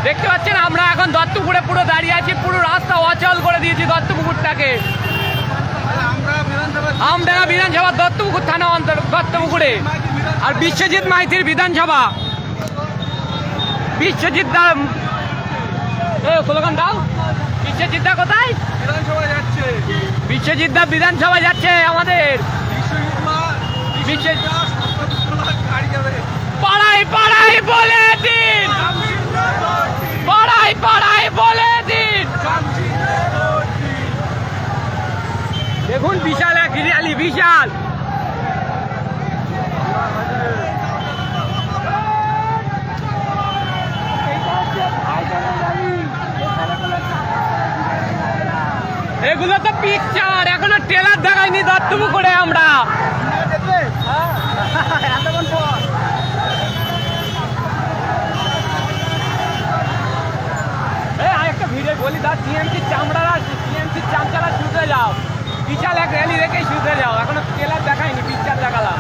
দেখতে পাচ্ছেন আমরা এখন দত্তপুকুরে পুরো দাঁড়িয়ে আছি, পুরো রাস্তা অচল করে দিয়েছি দত্তপুকুরটাকে। আমডাঙ্গা বিধানসভা দত্তপুকুর থানা অন্তর দত্তপুকুরে। আর বিশ্বজিৎ মাইতির বিধানসভা, বিশ্বজিৎ দা স্লোগান দাও। বিশ্বজিৎ দা কোথায়? বিধানসভা যাচ্ছে, বিশ্বজিৎ দা বিধানসভা যাচ্ছে আমাদের। পাড়ায় পাড়ায় বলে দিন, পাড়ায় পাড়ায় বলে দিন। দেখুন বিশাল এক র্যালি, বিশাল। এগুলো তো পিকচার, এখনো ট্রেলার দেখায়নি দত্তপুকুরে আমরা। আরেকটা ভিডিও বলি দা, টিএমসির চামড়ারা, টিএমসির চামচারা শুতে যাও, বিশাল এক র্যালি রেখেই শুতে যাও, এখনো ট্রেলার দেখায়নি, পিকচার দেখালাম।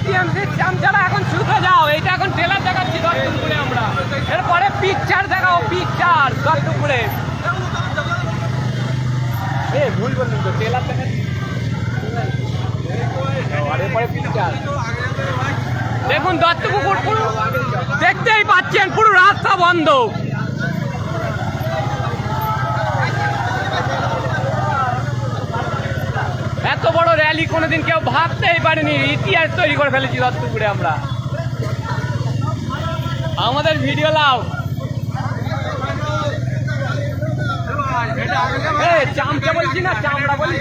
টিএমসির চামচারা এখন শুতে যাও, এইটা এখন ট্রেলার দেখাচ্ছি দত্তপুকুরে আমরা। এরপরে পিকচার দেখাও, পিকচার দত্তপুকুরে। ভুল বললাম তো, ট্রেলার দেখাচ্ছি। দেখুন দত্তপুকুর পুরো দেখতেই পাচ্ছেন, পুরো রাস্তা বন্ধ। এত বড় র্যালি কোনোদিন কেউ ভাবতেই পারেনি, ইতিহাস তৈরি করে ফেলেছি দত্তপুরে আমরা। আমাদের ভিডিও লাও। চামচা বলছি না, চামড়া বলি।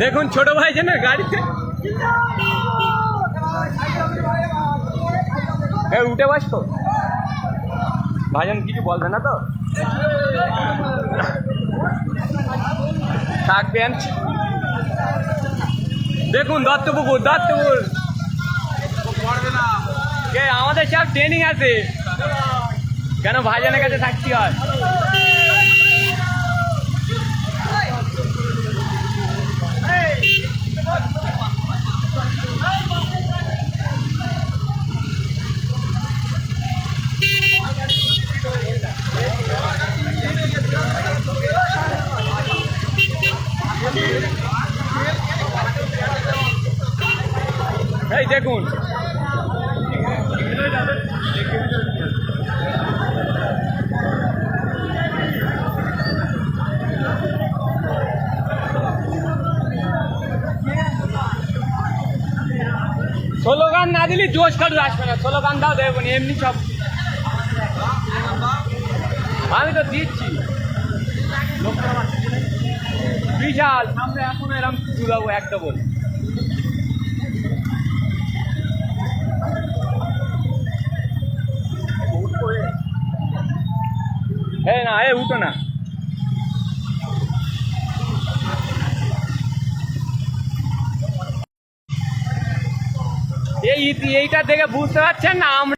দেখুন ছোট ভাই যেন গাড়িতে উঠে বসতো, ভাইজান কিছু বলবে না তো? থাকবেন। দেখুন দত্তপুকুর, দত্তপুর কে আমাদের সব ট্রেনিং আছে, কেন ভাইজানের কাছে থাকতে হয়। এই দেখুন স্লোগান না দিলে জোশ কাটু আসবে না, স্লোগান দাও দেখুন, এমনি সব আমি তো দিচ্ছি। বিশাল সামনে এখন এরকম দুলাবো একটা বল। না উঠো না। এইটা থেকে বুঝতে পারছেন না আমরা